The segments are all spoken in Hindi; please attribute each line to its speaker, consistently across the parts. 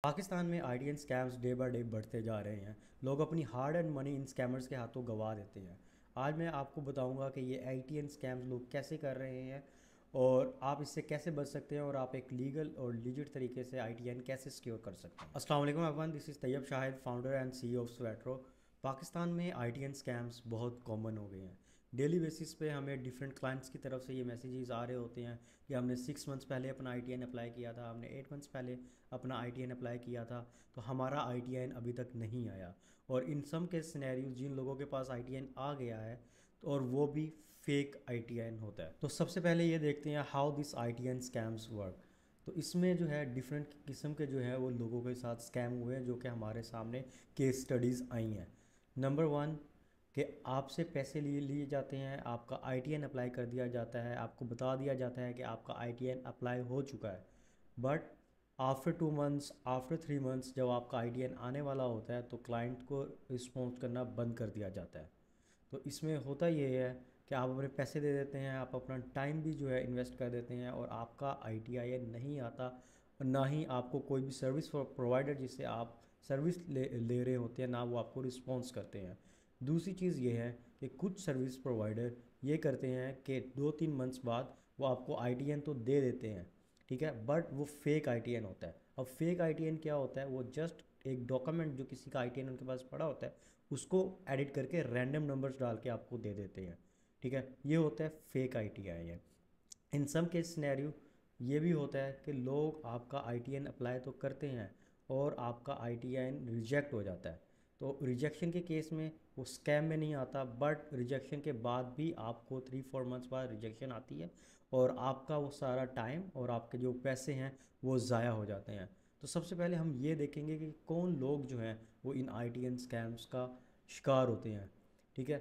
Speaker 1: पाकिस्तान में आईडियन स्कैम्स डे बाय डे बढ़ते जा रहे हैं। लोग अपनी hard and money in scammers के हाथों गंवा देते हैं। आज मैं आपको बताऊंगा कि ये आईटीएन स्कैम्स लोग कैसे कर रहे हैं और आप इससे कैसे बच सकते हैं और आप एक लीगल और लीजिट तरीके से आईटीएन कैसे सिक्योर कर सकते हैं। अस्सलाम वालेकुम everyone, this is Tayyab Shahid, founder and CEO of Swetro. Pakistan में आईटीएन स्कैम्स बहुत कॉमन हो गए हैं। डेली बेसिस पे हमें डिफरेंट क्लाइंट्स की तरफ से ये मैसेजेस आ रहे होते हैं कि हमने 6 मंथ्स पहले अपना आईटीएन अप्लाई किया था, हमने 8 मंथ्स पहले अपना आईटीएन अप्लाई किया था, तो हमारा आईटीएन अभी तक नहीं आया। और इन सम के सिनेरियो जिन लोगों के पास आईटीएन आ गया है तो और वो भी फेक आईटीएन होता है। तो सबसे पहले ये देखते हैं how this ITM scams work. तो इसमें जो है डिफरेंट किस्म के जो है वो लोगों के साथ स्कैम हुए हैं जो कि हमारे सामने केस स्टडीज़ आई हैं। नंबर वन, कि आपसे पैसे लिए लिए जाते हैं, आपका आईटीएन अप्लाई कर दिया जाता है, आपको बता दिया जाता है कि आपका आईटीएन अप्लाई हो चुका है, but after 2 months, after 3 months जब आपका आईटीएन आने वाला होता है तो क्लाइंट को रिस्पॉन्स करना बंद कर दिया जाता है। तो इसमें होता ये है कि आप अपने पैसे दे देते हैं, आप अपना टाइम भी जो है इन्वेस्ट कर देते हैं और आपका आईटीआईएन नहीं आता और ना ही आपको कोई भी सर्विस प्रोवाइडर जिससे आप सर्विस ले रहे होते हैं ना वो आपको रिस्पॉन्स करते हैं। दूसरी चीज़ ये है कि कुछ सर्विस प्रोवाइडर ये करते हैं कि 2-3 मंथ्स बाद वो आपको आईटीएन तो दे देते हैं, ठीक है, बट वो फेक आईटीएन होता है। अब फेक आईटीएन क्या होता है? वो जस्ट एक डॉक्यूमेंट जो किसी का आईटीएन उनके पास पड़ा होता है उसको एडिट करके रैंडम नंबर्स डाल के आपको दे देते हैं, ठीक है। ये होता है फेक आईटीआईएन। इन सम केस सिनेरियो ये भी होता है कि लोग आपका आईटीएन अप्लाई तो करते हैं और आपका आईटीएन रिजेक्ट हो जाता है। तो रिजेक्शन के केस में वो स्कैम में नहीं आता, बट रिजेक्शन के बाद भी आपको 3-4 मंथ्स बाद रिजेक्शन आती है और आपका वो सारा टाइम और आपके जो पैसे हैं वो ज़ाया हो जाते हैं। तो सबसे पहले हम ये देखेंगे कि कौन लोग जो हैं वो इन आईटीएन स्कैम्स का शिकार होते हैं, ठीक है।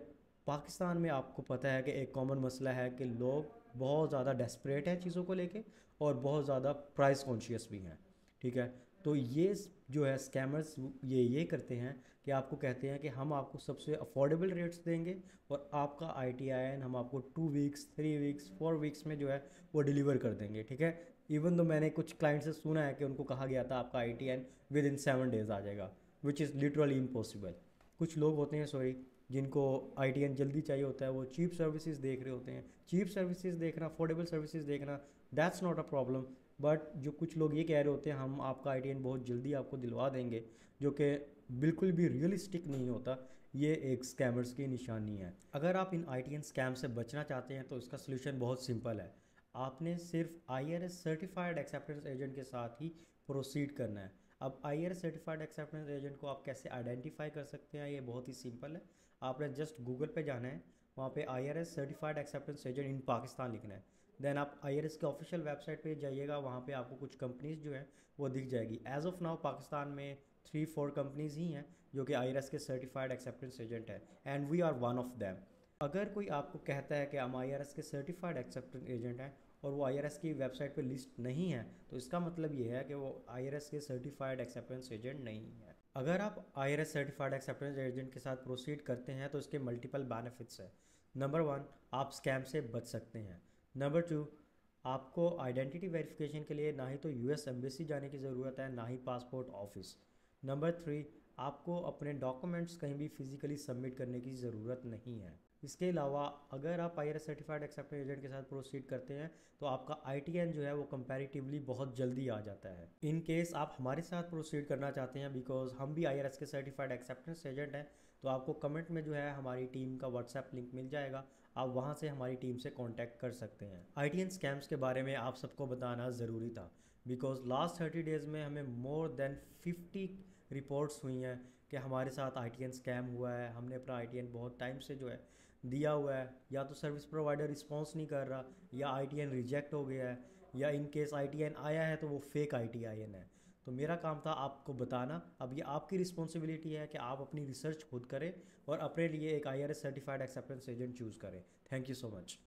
Speaker 1: पाकिस्तान में आपको पता है कि एक कॉमन मसला है कि लोग बहुत ज़्यादा डेस्परेट हैं चीज़ों को लेके और बहुत ज़्यादा प्राइस कॉन्शियस भी हैं, ठीक है। तो ये जो है स्कैमर्स ये करते हैं कि आपको कहते हैं कि हम आपको सबसे अफोर्डेबल रेट्स देंगे और आपका आईटीआईएन हम आपको 2 वीक्स, 3 वीक्स, 4 वीक्स में जो है वो डिलीवर कर देंगे, ठीक है। इवन तो मैंने कुछ क्लाइंट से सुना है कि उनको कहा गया था आपका आईटीआईएन विद इन 7 डेज़ आ जाएगा, विच इज़ लिटरली इम्पॉसिबल। कुछ लोग होते हैं, सॉरी, जिनको आईटीएन जल्दी चाहिए होता है, वो चीप सर्विसेज देख रहे होते हैं। चीप सर्विसेज देखना, अफोर्डेबल सर्विसेज देखना, that's not a problem. But जो कुछ लोग ये कह रहे होते हैं हम आपका आईटीएन बहुत जल्दी आपको दिलवा देंगे, जो कि बिल्कुल भी रियलिस्टिक नहीं होता, ये एक स्कैमर्स की निशानी है। अगर आप इन आईटीएन स्कैम से बचना चाहते हैं तो इसका सोल्यूशन बहुत सिंपल है। आपने सिर्फ आईआरएस सर्टिफाइड एक्सेप्टेंस एजेंट के साथ ही प्रोसीड करना है। अब आईआरएस सर्टिफाइड एक्सेप्टेंस एजेंट को आप कैसे आइडेंटिफाई कर सकते हैं? ये बहुत ही सिंपल है। आपने जस्ट गूगल पे जाना है, वहाँ पे IRS certified acceptance agent in Pakistan लिखना है। देन आप आईआरएस के ऑफिशियल वेबसाइट पे जाइएगा, वहाँ पे आपको कुछ कंपनीज जो है वो दिख जाएगी। एज ऑफ नाउ पाकिस्तान में 3-4 कंपनीज ही हैं जो कि आईआरएस के सर्टिफाइड एक्सेप्टेंस एजेंट है, and we are one of them. अगर कोई आपको कहता है कि हम आईआरएस के सर्टिफाइड एक्सेप्टेंस एजेंट हैं और वो आईआरएस की वेबसाइट पे लिस्ट नहीं है, तो इसका मतलब ये है कि वो आईआरएस के सर्टिफाइड एक्सेप्टेंस एजेंट नहीं है। अगर आप आईआरएस सर्टिफाइड एक्सेप्टेंस एजेंट के साथ प्रोसीड करते हैं तो इसके मल्टीपल बेनिफिट्स है। नंबर वन, आप स्कैम से बच सकते हैं। नंबर टू, आपको आइडेंटिटी वेरिफिकेशन के लिए ना ही तो यूएस एम्बेसी जाने की ज़रूरत है ना ही पासपोर्ट ऑफिस। नंबर थ्री, आपको अपने डॉक्यूमेंट्स कहीं भी फिजिकली सबमिट करने की ज़रूरत नहीं है। इसके अलावा अगर आप आईआरएस सर्टिफाइड एक्सेप्टेंस एजेंट के साथ प्रोसीड करते हैं तो आपका आईटीएन जो है वो कंपैरेटिवली बहुत जल्दी आ जाता है। इन केस आप हमारे साथ प्रोसीड करना चाहते हैं, बिकॉज हम भी आईआरएस के सर्टिफाइड एक्सेप्टेंस एजेंट हैं, तो आपको कमेंट में जो है हमारी टीम का व्हाट्सएप लिंक मिल जाएगा, आप वहाँ से हमारी टीम से कॉन्टैक्ट कर सकते हैं। आईटीएन स्कैम्स के बारे में आप सबको बताना ज़रूरी था, बिकॉज लास्ट 30 डेज़ में हमें मोर देन 50 रिपोर्ट्स हुई हैं कि हमारे साथ आईटीएन स्कैम हुआ है। हमने अपना आईटीएन बहुत टाइम से जो है दिया हुआ है, या तो सर्विस प्रोवाइडर रिस्पॉन्स नहीं कर रहा, या आईटीएन रिजेक्ट हो गया है, या इन केस आईटीएन आया है तो वो फेक आईटीआईएन है। तो मेरा काम था आपको बताना। अब ये आपकी रिस्पॉन्सिबिलिटी है कि आप अपनी रिसर्च खुद करें और अपने लिए एक IRS certified acceptance agent choose करें। Thank you so much.